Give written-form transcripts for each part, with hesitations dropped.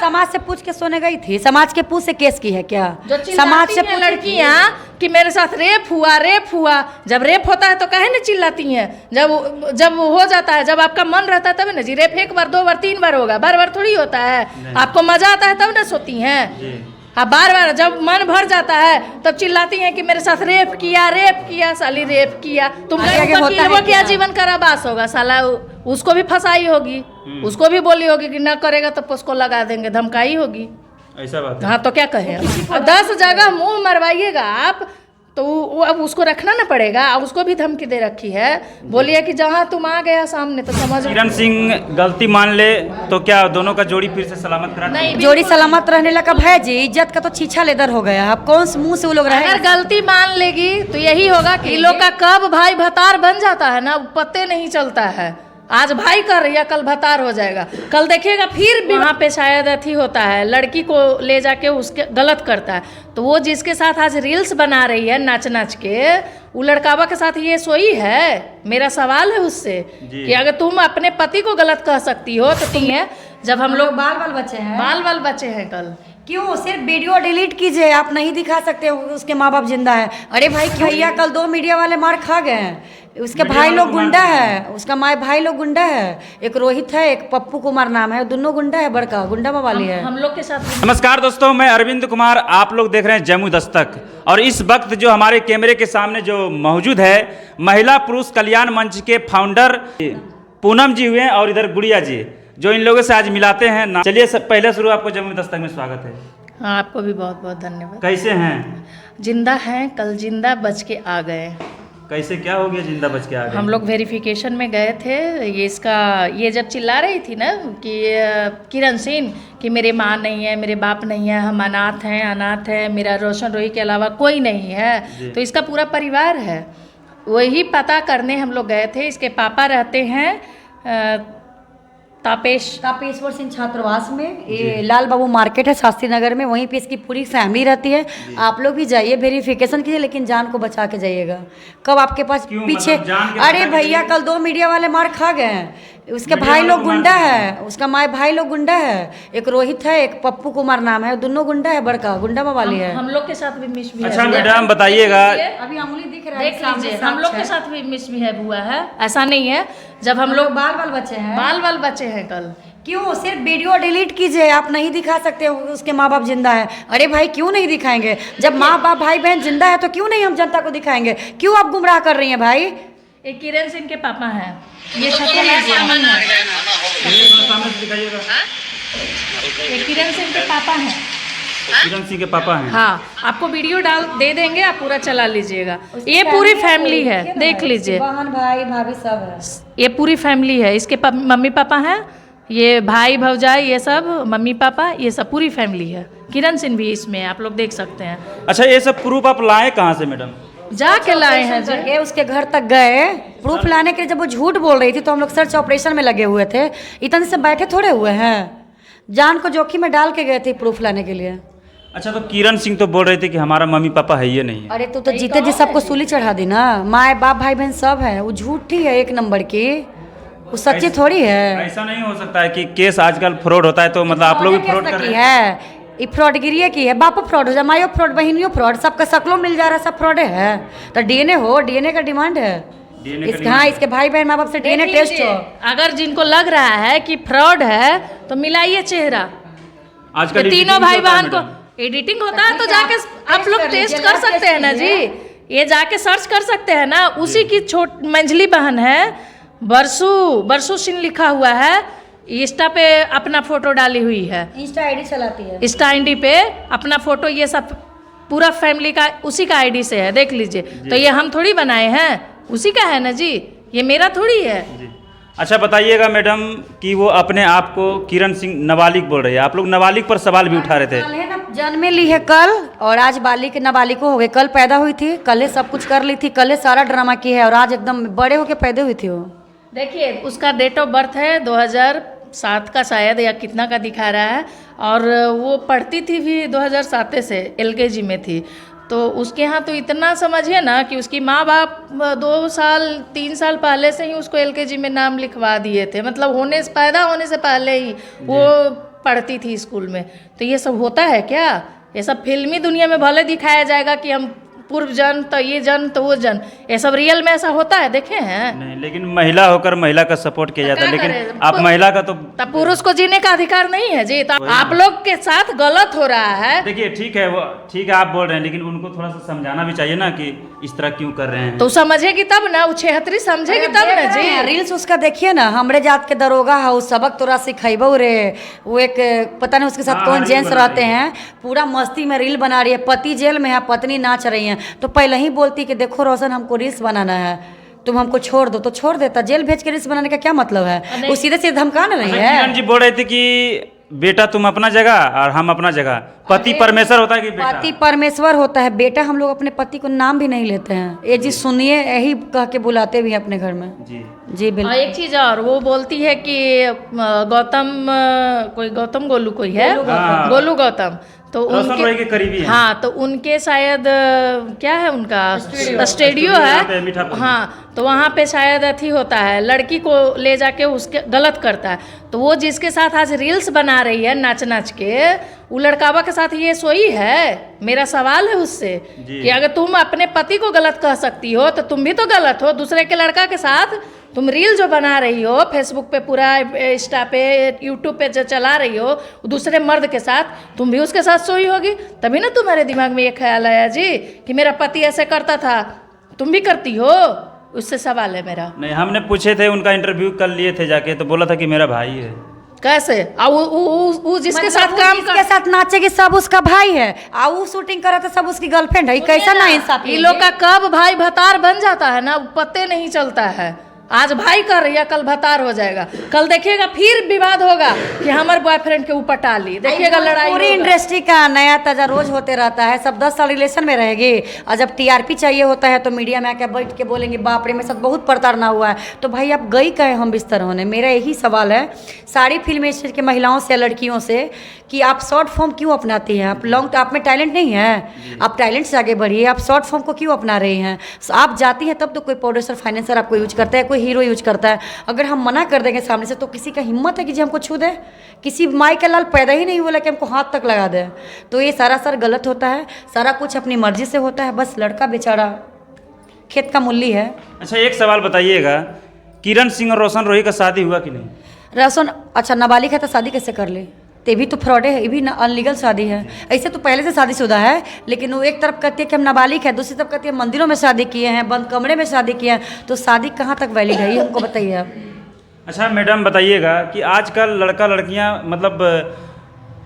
समाज से पूछ के सोने गई थी? समाज के पूछ से केस की है क्या? जो समाज से चिल्लाती हैं लड़कियां कि मेरे साथ रेप हुआ। जब रेप होता है तो काहे न चिल्लाती हैं? जब हो जाता है, जब आपका मन रहता है तब ना जी। रेप 1 बार 2 बार 3 बार होगा, बार थोड़ी होता है। आपको मजा आता है तब ना सोती हैं। हाँ, बार जब मन भर जाता है तब चिल्लाती हैं कि मेरे साथ रेप किया साली, रेप किया। तुम वो क्या जीवन कारावास होगा साला, उसको भी फंसाई होगी, उसको भी बोली होगी कि न करेगा तो उसको लगा देंगे, धमकाई होगी। ऐसा बात है। हाँ, तो क्या कहें? 10 जगह मुंह मरवाइएगा आप तो वो अब उसको रखना ना पड़ेगा। उसको भी धमकी दे रखी है, बोलिए कि जहाँ तुम आ गया सामने तो समझ। किरण सिंह गलती मान ले तो क्या दोनों का जोड़ी फिर से सलामत करा? नहीं, जोड़ी सलामत रहने लगा है जी। इज्जत का तो छीछा लेदर हो गया। अब कौन से मुंह से वो लोग रहे? अगर गलती मान लेगी तो यही होगा कि इन लोग का कब भाई भतार बन जाता है ना, पते नहीं चलता है। आज भाई कर रही है, कल भतार हो जाएगा। कल देखिएगा फिर वहाँ पे शायद अथी होता है, लड़की को ले जाके उसके गलत करता है। तो वो जिसके साथ आज रील्स बना रही है नाच के, वो लड़कावा के साथ ये सोई है। मेरा सवाल है उससे कि अगर तुम अपने पति को गलत कह सकती हो तो ठीक है। जब हम लोग बाल बच्चे हैं कल क्यों सिर्फ वीडियो डिलीट कीजिए? आप नहीं दिखा सकते उसके माँ बाप जिंदा है। अरे भाई भैया कल 2 मीडिया वाले मार खा गए हैं। उसके भाई लोग गुंडा है, उसका भाई लोग गुंडा है। एक रोहित है, एक पप्पू कुमार नाम है, दोनों गुंडा है, बड़का गुंडा मवाली है। हम लोग के साथ। नमस्कार दोस्तों, मैं अरविंद कुमार, आप लोग देख रहे हैं जम्मू दस्तक। और इस वक्त जो हमारे कैमरे के सामने जो मौजूद है, महिला पुरुष कल्याण मंच के फाउंडर पूनम जी हुए हैं और इधर गुड़िया जी, जो इन लोगों से आज मिलाते हैं। चलिए पहले शुरू, आपको जम्मू दस्तक में स्वागत है। हाँ, आपको भी बहुत बहुत धन्यवाद। कैसे हैं? जिंदा हैं, कल जिंदा बच के आ गए। कैसे क्या हो गया जिंदा बच के आ गए? हम लोग वेरिफिकेशन में गए थे। ये जब चिल्ला रही थी ना कि किरण सिंह कि मेरे माँ नहीं है, मेरे बाप नहीं है, हम अनाथ हैं, मेरा रोशन रोही के अलावा कोई नहीं है, तो इसका पूरा परिवार है। वही पता करने हम लोग गए थे। इसके पापा रहते हैं तापेश्वर सिंह छात्रावास में, ये लाल बाबू मार्केट है शास्त्री नगर में, वहीं पे इसकी पूरी फैमिली रहती है। आप लोग भी जाइए, वेरिफिकेशन कीजिए, लेकिन जान को बचा के जाइएगा। कब आपके पास पीछे? अरे भैया कल 2 मीडिया वाले मार खा गए हैं। उसके भाई लोग गुंडा है, उसका भाई लोग गुंडा है। एक रोहित है, एक पप्पू कुमार नाम है, दोनों गुंडा है, बड़का गुंडा मवाली है। हम लोग के साथ भी मिसबिहेव। अच्छा मैडम बताइएगा, अभी अंगुली दिख रहा है, देख लीजिए, हम लोग के साथ भी मिसबिहेव हुआ है। ऐसा नहीं है। जब हम लोग बाल बच्चे हैं कल क्यों सिर्फ वीडियो डिलीट कीजिए? आप नहीं दिखा सकते उसके माँ बाप जिंदा है। अरे भाई क्यों नहीं दिखाएंगे? जब माँ बाप भाई बहन जिंदा है तो क्यों नहीं हम जनता को दिखाएंगे? क्यों आप गुमराह कर रही हैं भाई? ये किरण सिंह के पापा हैं। ये किरण सिंह के पापा हैं। किरण सिंह के पापा हैं। हाँ, आपको वीडियो दे देंगे, आप पूरा चला लीजिएगा। ये पूरी फैमिली है, देख लीजिए, बहन भाई भाभी सब है। ये पूरी फैमिली है। इसके मम्मी पापा हैं, ये भाई भौजाई, ये सब मम्मी पापा, ये सब पूरी फैमिली है। किरण सिंह भी इसमें आप लोग देख सकते हैं। अच्छा, ये सब प्रूफ आप लाए कहाँ से मैडम? जाके लाए हैं जी, उसके घर तक गए प्रूफ लाने के लिए। जब वो झूठ बोल रही थी तो हम लोग सर्च ऑपरेशन में लगे हुए थे। इतने से बैठे थोड़े हुए हैं, जान को जोखिम में डाल के गए थे प्रूफ लाने के लिए। अच्छा, तो किरण सिंह तो बोल रहे थे कि हमारा मम्मी पापा है ये नहीं है। अरे तू तो जीते जी सबको सूली चढ़ा दी ना। माँ बाप भाई बहन सब है, वो झूठी है 1 नंबर की, वो सच्ची थोड़ी है। ऐसा नहीं हो सकता है कि केस आजकल फ्रॉड होता है तो मतलब आप लोग भी फ्रॉड कर रहे हैं। ये फ्रॉडगिरी की है। बापो फ्रॉड हो जाए, मायो फ्रॉड, बहनियों फ्रॉड, सबका शक्लों मिल जा रहा है, सब फ्रॉड है। तो डीएनए का डिमांड है। हाँ, इसके भाई बहन माँ बाप से डीएनए टेस्ट हो। अगर जिनको लग रहा है कि फ्रॉड है तो मिलाइए चेहरा। आजकल तीनों भाई बहन को एडिटिंग होता है तो जाके आप लोग टेस्ट कर सकते हैं ना जी। ये जाके सर्च कर सकते हैं ना। उसी की मंझली बहन है, बरसू सिंह लिखा हुआ है। इंस्टा पे अपना फोटो डाली हुई है, इंस्टा आईडी चलाती है। इंस्टा आईडी पे अपना फोटो, ये सब पूरा फैमिली का उसी का आईडी से है, देख लीजिए। तो ये हम थोड़ी बनाए हैं, उसी का है ना जी, ये मेरा थोड़ी है। अच्छा बताइएगा मैडम कि वो अपने आप को किरण सिंह नाबालिग बोल रही है। आप लोग नाबालिग पर सवाल भी उठा रहे थे। जन्म ली है कल और आज नाबालिग हो गए। कल पैदा हुई थी, कल सब कुछ कर ली थी, कल सारा ड्रामा की है और आज एकदम बड़े होके पैदा हुई थी वो। देखिए, उसका डेट ऑफ बर्थ है 2007 का शायद, या कितना का दिखा रहा है। और वो पढ़ती थी भी 2007 से, LKG में थी। तो उसके यहाँ तो इतना समझिए ना कि उसकी माँ बाप 2 साल 3 साल पहले से ही उसको LKG में नाम लिखवा दिए थे। मतलब पैदा होने से पहले ही वो पढ़ती थी स्कूल में। तो ये सब होता है क्या? ये सब फिल्मी दुनिया में भले दिखाया जाएगा कि हम पूर्व जन तो ये जन तो वो जन, ये सब रियल में ऐसा होता है देखे हैं? नहीं, लेकिन महिला होकर महिला का सपोर्ट किया जाता है, क्या लेकिन करें? आप महिला का तो तब पुरुष को जीने का अधिकार नहीं है जी। तो आप लोग के साथ गलत हो रहा है। देखिए ठीक है, वो ठीक है आप बोल रहे हैं, लेकिन उनको थोड़ा सा समझाना भी चाहिए ना कि इस तरह क्यों कर रहे हैं। तो समझेगी तब ना, वो 76 समझेगी तब ना जी। रील्स उसका देखिए ना, हमरे जात के दरोगा है, उस सबक तोरा सिखाइबो रे, वो एक पता नहीं उसके साथ कौन रील जेंट्स बना रहते रही है। हैं, पूरा मस्ती में रील बना रही है, पति जेल में है, पत्नी नाच रही है, तो पहले ही बोलती कि देखो रोशन हमको रील्स बनाना है, तुम हमको छोड़ दो, तो छोड़ देता। जेल भेज के रील्स बनाने का क्या मतलब है? वो सीधे सीधे धमका ना रही है। किरण जी बोल रहे थे कि बेटा तुम अपना जगह और हम अपना जगह, पति परमेश्वर होता है कि बेटा? पति परमेश्वर होता है, बेटा हम लोग अपने पति को नाम भी नहीं लेते हैं। ये जी सुनिए, यही कह के बुलाते भी हैं अपने घर में। जी जी और बिल्कुल। एक चीज और, वो बोलती है कि गौतम कोई गौतम गोलू कोई है, हाँ। गोलू गौतम, तो रोशन रोय के करीबी हैं। हाँ, तो उनके शायद क्या है उनका स्टूडियो स्टूडियो यहाँ पे है। मीठापुर में। हाँ, तो वहाँ पे शायद अथी होता है, लड़की को ले जाके उसके गलत करता है। तो वो जिसके साथ आज रील्स बना रही है नाच नाच के, वो लड़कावा के साथ ये सोई है। मेरा सवाल है उससे जी। कि अगर तुम अपने पति को गलत कह सकती हो तो तुम भी तो गलत हो। दूसरे के लड़का के साथ तुम रील जो बना रही हो, फेसबुक पे, पूरा इंस्टा पे, यूट्यूब पे जो चला रही हो दूसरे मर्द के साथ, तुम भी उसके साथ सोई होगी, तभी ना तुम्हारे दिमाग में ये ख्याल आया जी कि मेरा पति ऐसे करता था, तुम भी करती हो। उससे सवाल है मेरा। नहीं, हमने पूछे थे, उनका इंटरव्यू कर लिए थे जाके, तो बोला था कि मेरा भाई है। कैसे? और वो जिसके साथ काम के साथ नाचेगी सब उसका भाई है, और वो शूटिंग करा था सब उसकी गर्लफ्रेंड है। कैसा ना इंसाफ? ये लोग का कब भाई भतार बन जाता है ना, पते नहीं चलता है। आज भाई कर रही है, कल भतार हो जाएगा। कल देखिएगा फिर विवाद होगा कि हमारे बॉयफ्रेंड के ऊपर टाली, देखिएगा लड़ाई पूरी होगा। इंडस्ट्री का नया ताजा रोज होते रहता है। सब 10 साल रिलेशन में रहेगी, और जब टीआरपी चाहिए होता है तो मीडिया में आकर बैठ के बोलेंगे बाप रे मेरे साथ बहुत प्रताड़ना हुआ है। तो भाई आप गई कहे हम बिस्तर होने? मेरा यही सवाल है सारी फिल्म इंडस्ट्री के महिलाओं से या लड़कियों से कि आप शॉर्ट फॉर्म क्यों अपनाती हैं? आप लॉन्ग, आप में टैलेंट नहीं है, आप टैलेंट से आगे बढ़िए, आप शॉर्ट फॉर्म को क्यों अपना रही हैं? आप जाती हैं तब तो कोई प्रोड्यूसर फाइनेंसर आपको यूज करता है, कोई हीरो यूज करता है। अगर हम मना कर देंगे सामने से तो किसी का हिम्मत है कि जी हमको छू दे? किसी माई का लाल पैदा ही नहीं बोला कि हमको हाथ तक लगा दे। तो ये सारा गलत होता है, सारा कुछ अपनी मर्जी से होता है। बस लड़का बेचारा खेत का मूली है। अच्छा एक सवाल बताइएगा, किरण सिंह और रोशन रोही का शादी हुआ कि नहीं? रोशन अच्छा नाबालिग है तो शादी कैसे कर ले? तो ये भी तो फ्रॉड है, ये भी अनलीगल शादी है। ऐसे तो पहले से शादीशुदा है, लेकिन वो एक तरफ कहती है कि हम नाबालिग है, दूसरी तरफ कहती है मंदिरों में शादी किए हैं, बंद कमरे में शादी किए हैं। तो शादी कहाँ तक वैलिड है ये हमको बताइए आप। अच्छा मैडम बताइएगा कि आजकल लड़का लड़कियां मतलब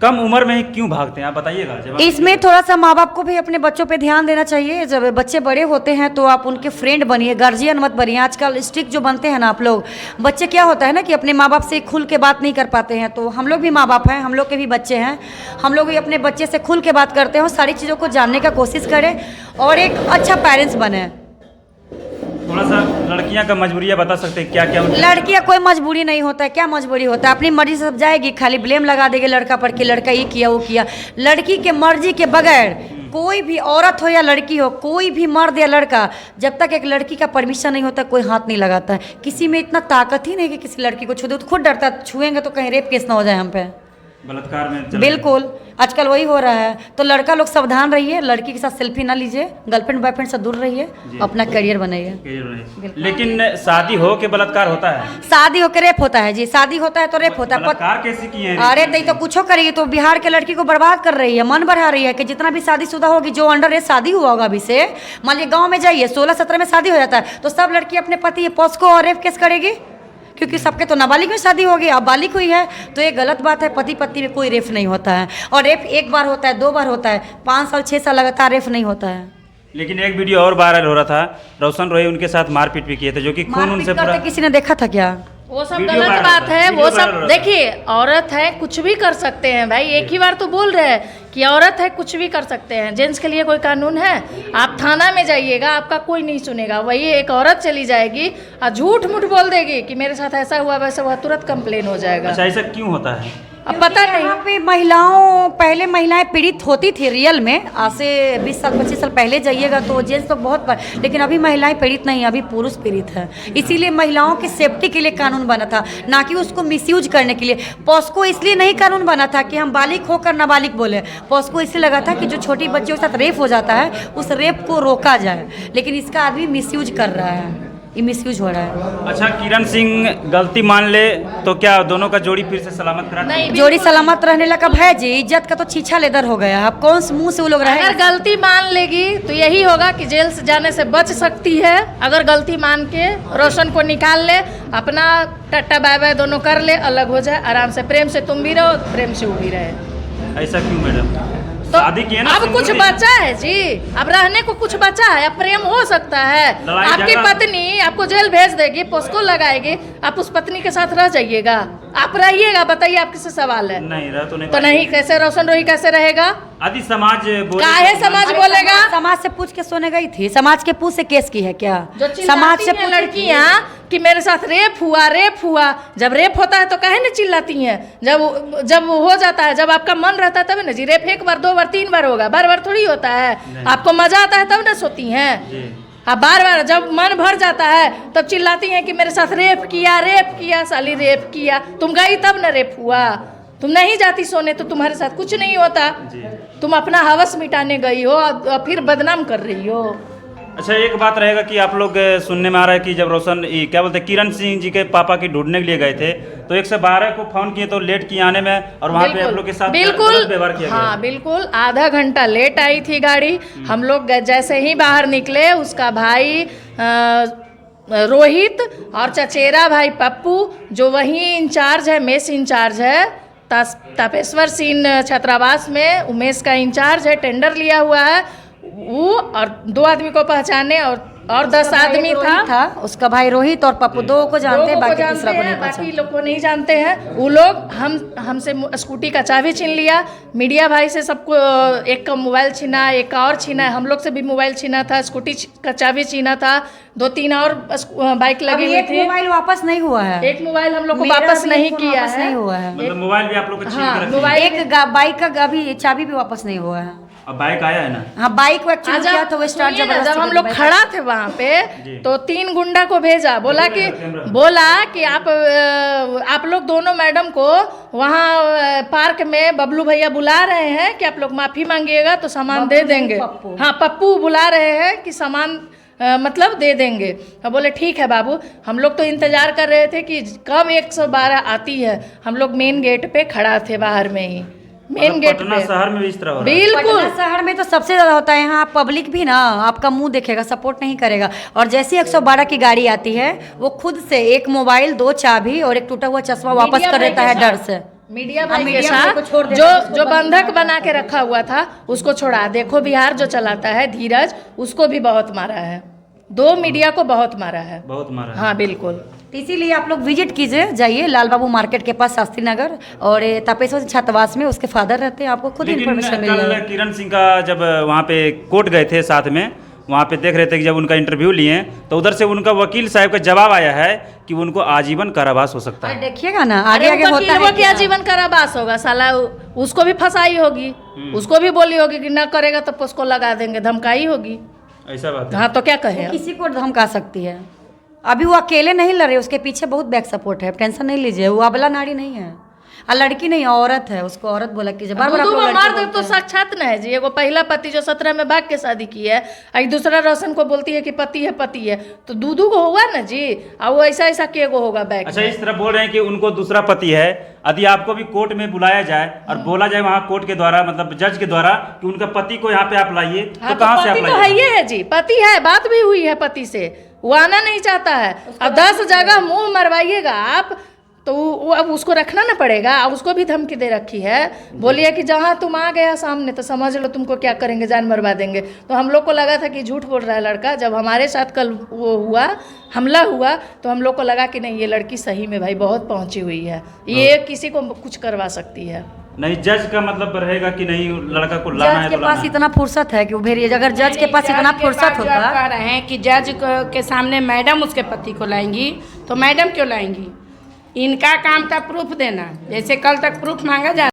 कम उम्र में ही क्यों भागते हैं, आप बताइएगा जवाब। इसमें थोड़ा सा माँ बाप को भी अपने बच्चों पे ध्यान देना चाहिए। जब बच्चे बड़े होते हैं तो आप उनके फ्रेंड बनिए, गार्जियन मत बनिए। आजकल स्ट्रिक्ट जो बनते हैं ना आप लोग, बच्चे क्या होता है ना कि अपने माँ बाप से खुल के बात नहीं कर पाते हैं। तो हम लोग भी माँ बाप हैं, हम लोग के भी बच्चे हैं, हम लोग भी अपने बच्चे से खुल के बात करते हैं, सारी चीज़ों को जानने का कोशिश करें और एक अच्छा पेरेंट्स बने। थोड़ा सा लड़कियां का मजबूरियां बता सकते हैं क्या क्या? लड़कियां कोई मजबूरी नहीं होता है, क्या मजबूरी होता है? अपनी मर्जी से सब जाएगी, खाली ब्लेम लगा देगी लड़का पर कि लड़का ये किया वो किया। लड़की के मर्जी के बगैर कोई भी औरत हो या लड़की हो, कोई भी मर्द या लड़का, जब तक एक लड़की का परमिशन नहीं होता कोई हाथ नहीं लगाता है। किसी में इतना ताकत ही नहीं कि किसी लड़की को छू दे। तो खुद डरता है छुएंगे तो कहीं रेप केस ना हो जाए हम पे, बलात्कार में बिल्कुल आजकल वही हो रहा है। तो लड़का लोग सावधान रहिए, लड़की के साथ सेल्फी ना लीजिए, गर्लफ्रेंड बॉयफ्रेंड से दूर रहिए, अपना करियर बनाइए। लेकिन शादी हो के बलात्कार होता है? शादी होकर रेप होता है जी, शादी होता है तो रेप होता है। बलात्कार कैसे किए हैं? अरे नहीं तो कुछ करेगी तो बिहार के लड़की को बर्बाद कर रही है, मन बढ़ा रही है कि जितना भी शादीशुदा होगी, जो अंडर एज शादी हुआ होगा अभी से, मान लीजिए गाँव में जाइए 16-17 में शादी हो जाता है तो सब लड़की अपने पति पॉस्को और रेप केस करेगी, क्योंकि सबके तो नाबालिग में शादी होगी, अब बालिग हुई है। तो ये गलत बात है, पति पत्नी में कोई रेप नहीं होता है। और रेप एक बार होता है, 2 बार होता है, 5 साल 6 साल लगातार रेप नहीं होता है। लेकिन एक वीडियो और वायरल हो रहा था, रोशन रोही उनके साथ मारपीट भी किए थे, जो कि खून उनसे पूरा। किसी ने देखा था क्या? वो सब वीडियो गलत वायरल बात होता है, है। वीडियो वो वायरल सब होता है। देखिए, औरत है कुछ भी कर सकते हैं भाई। एक ही बार तो बोल रहे हैं कि औरत है कुछ भी कर सकते हैं, जेंट्स के लिए कोई कानून है? आप थाना में जाइएगा, आपका कोई नहीं सुनेगा। वही एक औरत चली जाएगी और झूठ मूठ बोल देगी कि मेरे साथ ऐसा हुआ वैसा हुआ, तुरंत कंप्लेन हो जाएगा। अच्छा ऐसा क्यों होता है? अब पता नहीं। यहाँ पे पहले महिलाएं पीड़ित होती थी रियल में, आज से 20 साल 25 साल पहले जाइएगा तो जेंट्स तो बहुत लेकिन अभी महिलाएं पीड़ित नहीं, अभी पुरुष पीड़ित है। इसीलिए महिलाओं की सेफ्टी के लिए कानून बना था, ना कि उसको मिसयूज करने के लिए। पॉस्को इसलिए नहीं कानून बना था कि हम बालिग होकर नाबालिग बोले, पॉस्को इसलिए लगा था कि जो छोटी बच्चियों के साथ रेप हो जाता है उस रेप को रोका जाए, लेकिन इसका आदमी मिसयूज कर रहा है, ये मिसयूज हो रहा है। अच्छा, किरण सिंह गलती मान ले तो क्या दोनों का जोड़ी फिर से सलामत करा? नहीं, जोड़ी सलामत रहने लगा है जी, इज्जत का तो छीछा लेदर हो गया। अब कौन से मुंह से वो लोग रहे? अगर गलती मान लेगी तो यही होगा कि जेल से जाने से बच सकती है। अगर गलती मान के रोशन को निकाल ले, अपना टट्टा बाय बाय दोनों कर ले, अलग हो जाए आराम से। प्रेम से तुम भी रहो, प्रेम से वो भी रहे। ऐसा क्यों मैडम? तो शादी की है ना, अब कुछ सिंदूर बचा है जी, अब रहने को कुछ बचा है, अब प्रेम हो सकता है। लड़ाई आपकी झगड़ा- पत्नी आपको जेल भेज देगी, पोस्को लगाएगी, आप उस पत्नी के साथ रह जाइएगा, आप रहिएगा? बताइए, आप किससे सवाल है? नहीं रह तो नहीं तो पाएगी। नहीं, कैसे रोशन रोही कैसे रहेगा? आदि समाज काहे समाज बोलेगा? समाज से पूछ के सोने गई थी, समाज के पूछ से केस की है क्या? जो समाज से चिल्लाती हैं पूछी लड़कियां कि मेरे साथ रेप हुआ। जब रेप होता है तो काहे न चिल्लाती हैं? जब हो जाता है, जब आपका मन रहता है तब ना जी। रेप 1 बार 2 बार 3 बार होगा, बार थोड़ी होता है। आपको मजा आता है तब ना सोती हैं। अब बार जब मन भर जाता है तब चिल्लाती हैं कि मेरे साथ रेप किया साली, रेप किया। तुम गई तब ना रेप हुआ, तुम नहीं जाती सोने तो तुम्हारे साथ कुछ नहीं होता। तुम अपना हवस मिटाने गई हो और फिर बदनाम कर रही हो। अच्छा, एक बात रहेगा कि आप लोग सुनने में आ रहा है कि जब रोशन क्या बोलते हैं किरण सिंह जी के पापा की ढूंढने के लिए गए थे तो 112 को फोन किए तो लेट किए आने में, और वहाँ पे आप लोग के साथ बिल्कुल गलत व्यवहार किया गया। हाँ बिल्कुल, आधा घंटा लेट आई थी गाड़ी। हम लोग जैसे ही बाहर निकले, उसका भाई रोहित और चचेरा भाई पप्पू, जो वहीं इंचार्ज है, मेस इंचार्ज है तापेश्वर सिंह छात्रावास में, उमेश का इंचार्ज है, टेंडर लिया हुआ है वो, और 2 आदमी को पहचाने और 10 आदमी था। उसका भाई रोहित और पप्पू, 2 को जानते हैं, बाकी तीसरा को नहीं बाकी पहचानते। लोग को नहीं जानते हैं। वो लोग हमसे स्कूटी का चाबी छीन लिया, मीडिया भाई से सबको, एक का मोबाइल छीना, एक का और छीना है, हम लोग से भी मोबाइल छीना था, स्कूटी का चाबी छीना था, 2-3 और बाइक लगी हुई थी। मोबाइल वापस नहीं हुआ है, एक मोबाइल हम लोग को मेरा वापस भी नहीं फोन किया वापस है। नहीं हुआ है। मतलब मोबाइल भी आप लोग का छीन हाँ, के रखे हैं। मोबाइल एक बाइक का अभी चाबी भी वापस नहीं हुआ है। अब बाइक आया है ना? हाँ, बाइक को एक्चुअली किया तो वो स्टार्ट जब हम लोग खड़ा थे वहाँ पे तो 3 गुंडा को भेजा, बोला कि आप लोग दोनों मैडम को वहाँ पार्क में बबलू भैया बुला रहे हैं कि आप लोग माफी मांगिएगा तो सामान दे देंगे। हाँ, पप्पू बुला रहे हैं कि सामान मतलब दे देंगे। अब बोले ठीक है बाबू। हम लोग तो इंतजार कर रहे थे कि कब 112 आती है। हम लोग मेन गेट पे खड़ा थे, बाहर में ही मेन गेट पटना पे। शहर में भी इस तरह हो रहा है? बिल्कुल, पटना शहर में तो सबसे ज्यादा होता है। यहाँ पब्लिक भी ना आपका मुंह देखेगा, सपोर्ट नहीं करेगा। और जैसे 112 की गाड़ी आती है, वो खुद से 1 मोबाइल, 2 चाबी और एक टूटा हुआ चश्मा वापस कर देता है डर से। मीडिया भाई के मीडिया भाई को छोड़ साथ देता है, जो बंधक बना के रखा हुआ था उसको छोड़ा। देखो बिहार जो चलाता है धीरज, उसको भी बहुत मारा है, 2 मीडिया को बहुत मारा है, बहुत मारा है। हाँ बिल्कुल। तो इसीलिए आप लोग विजिट कीजिए, जाइए लाल बाबू मार्केट के पास शास्त्री नगर, और तापेश्वर छात्रावास में उसके फादर रहते हैं, आपको खुद लेकिन इन्फॉर्मेशन मिल कल जाएगा। किरण सिंह का जब वहाँ पे कोर्ट गए थे साथ में, वहाँ पे देख रहे थे कि जब उनका इंटरव्यू लिए तो उधर से उनका वकील साहब का जवाब आया है कि उनको आजीवन कारावास हो सकता है। देखिएगा ना आगे आगे होता है क्या क्या। जीवन कारावास होगा साला, उसको भी फंसाई होगी, उसको भी बोली होगी कि न करेगा तो उसको लगा देंगे, धमकाई होगी। ऐसा बात है। हाँ तो क्या कहे। वो किसी को धमका सकती है। अभी वो अकेले नहीं लड़ रहे, उसके पीछे बहुत बैक सपोर्ट है, टेंशन नहीं लीजिए। वो अबला नारी नहीं है, लड़की नहीं औरत है, उसको औरत बोला कीजिए। बार-बार आप लोग लड़की मार दे बोलते तो हैं। साक्षात न है जी। एगो पहला पति जो 17 में भाग के शादी की है, एक दूसरा रोशन को बोलती है कि पति है, तो दूधू को होगा ना जी। और वो ऐसा के एगो होगा बैग। अच्छा, इस तरह बोल रहे हैं कि उनको दूसरा पति है। यदि आपको भी कोर्ट में बुलाया जाए और बोला जाए वहाँ कोर्ट के द्वारा, मतलब जज के द्वारा, कि उनका पति को यहाँ पे आप लाइए, हाँ, तो कहाँ से आप पति तो लाइए? है ही है जी, पति है, बात भी हुई है पति से, वो आना नहीं चाहता है। अब 10 जगह मुंह मरवाइएगा आप तो वो अब उसको रखना ना पड़ेगा। अब उसको भी धमकी दे रखी है, बोलिए कि जहाँ तुम आ गया सामने तो समझ लो तुमको क्या करेंगे, जान मरवा देंगे। तो हम लोग को लगा था कि झूठ बोल रहा है लड़का। जब हमारे साथ कल वो हुआ, हमला हुआ, तो हम लोग को लगा कि नहीं, ये लड़की सही में भाई बहुत पहुंची हुई है, ये किसी को कुछ करवा सकती है। नहीं, जज का मतलब रहेगा कि नहीं, लड़का को लाना जज है के तो पास लाना है। इतना फुर्सत है कि वो भेजिए। अगर जज के पास इतना फुर्सत जो आप होता। कह रहे हैं कि जज के सामने मैडम उसके पति को लाएंगी, तो मैडम क्यों लाएंगी? इनका काम था प्रूफ देना, जैसे कल तक प्रूफ मांगा जा